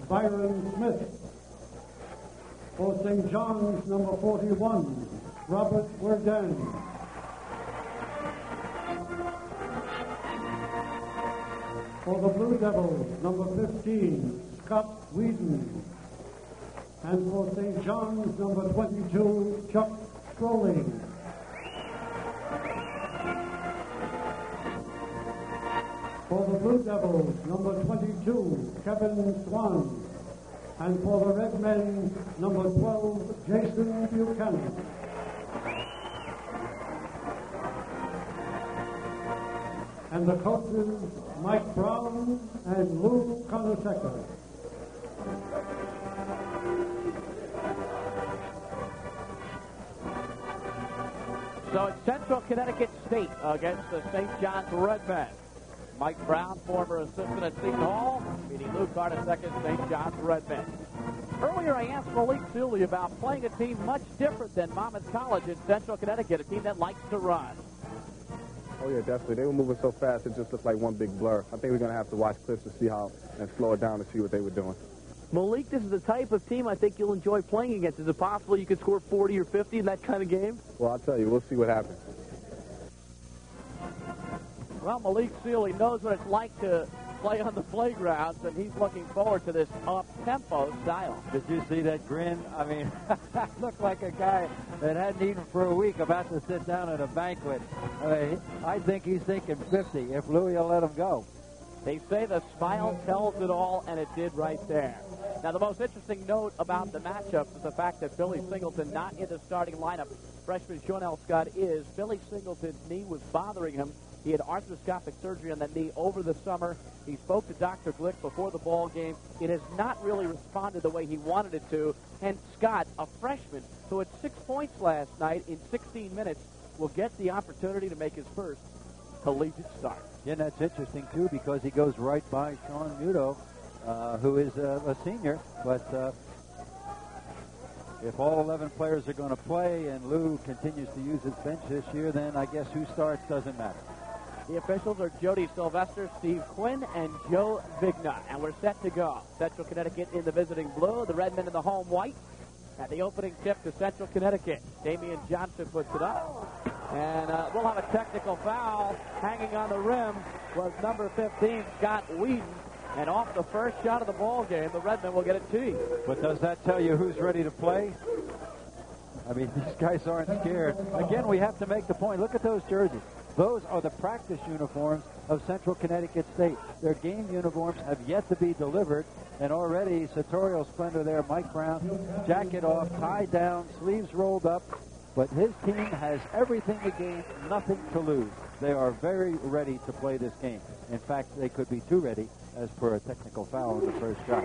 Byron Smith. For St. John's, number 41, Robert Weeden. For the Blue Devils, number 15, Scott Weeden. And for St. John's, number 22, Chuck Strolling. For the Blue Devils, number 22, Kevin Swan. And for the Red Men, number 12, Jason Buchanan. And the coaches, Mike Brown and Lou Conaseca. So it's Central Connecticut State against the St. John's Redmen. Mike Brown, former assistant at Seton Hall, meeting Lou Conaseca, St. John's Redmen. Earlier, I asked Malik SEALY about playing a team much different than Monmouth College in Central Connecticut, a team that likes to run. Oh, yeah, definitely. They were moving so fast, it just looked like one big blur. I think we're going to have to watch clips to see how, and slow it down to see what they were doing. Malik, this is the type of team I think you'll enjoy playing against. Is it possible you could score 40 or 50 in that kind of game? Well, I'll tell you, we'll see what happens. Well, Malik SEALY knows what it's like to play on the playgrounds, and he's looking forward to this up-tempo style. Did you see that grin? I mean, looked like a guy that hadn't eaten for a week about to sit down at a banquet. I mean, I think he's thinking 50 if Louis will let him go. They say the smile tells it all, and it did right there. Now, the most interesting note about the matchup is the fact that Billy Singleton not in the starting lineup. Freshman Shonell Scott is. Billy Singleton's knee was bothering him. He had arthroscopic surgery on that knee over the summer. He spoke to Dr. Glick before the ball game. It has not really responded the way he wanted it to. And Scott, a freshman who had 6 points last night in 16 minutes, will get the opportunity to make his first collegiate start. Yeah, and that's interesting, too, because he goes right by Sean Muto, who is a senior. But if all 11 players are going to play and Lou continues to use his bench this year, then I guess who starts doesn't matter. The officials are Jody Sylvester, Steve Quinn, and Joe Vigna. And we're set to go. Central Connecticut in the visiting blue, the Redmen in the home white. And the opening tip to Central Connecticut. Damian Johnson puts it up. And we'll have a technical foul. Hanging on the rim was number 15, Scott Weeden. And off the first shot of the ball game, the Redmen will get it teed. But does that tell you who's ready to play? I mean, these guys aren't scared. Again, we have to make the point. Look at those jerseys. Those are the practice uniforms of Central Connecticut State. Their game uniforms have yet to be delivered, and already sartorial splendor there. Mike Brown, jacket off, tie down, sleeves rolled up. But his team has everything to gain, nothing to lose. They are very ready to play this game. In fact, they could be too ready as per a technical foul in the first shot.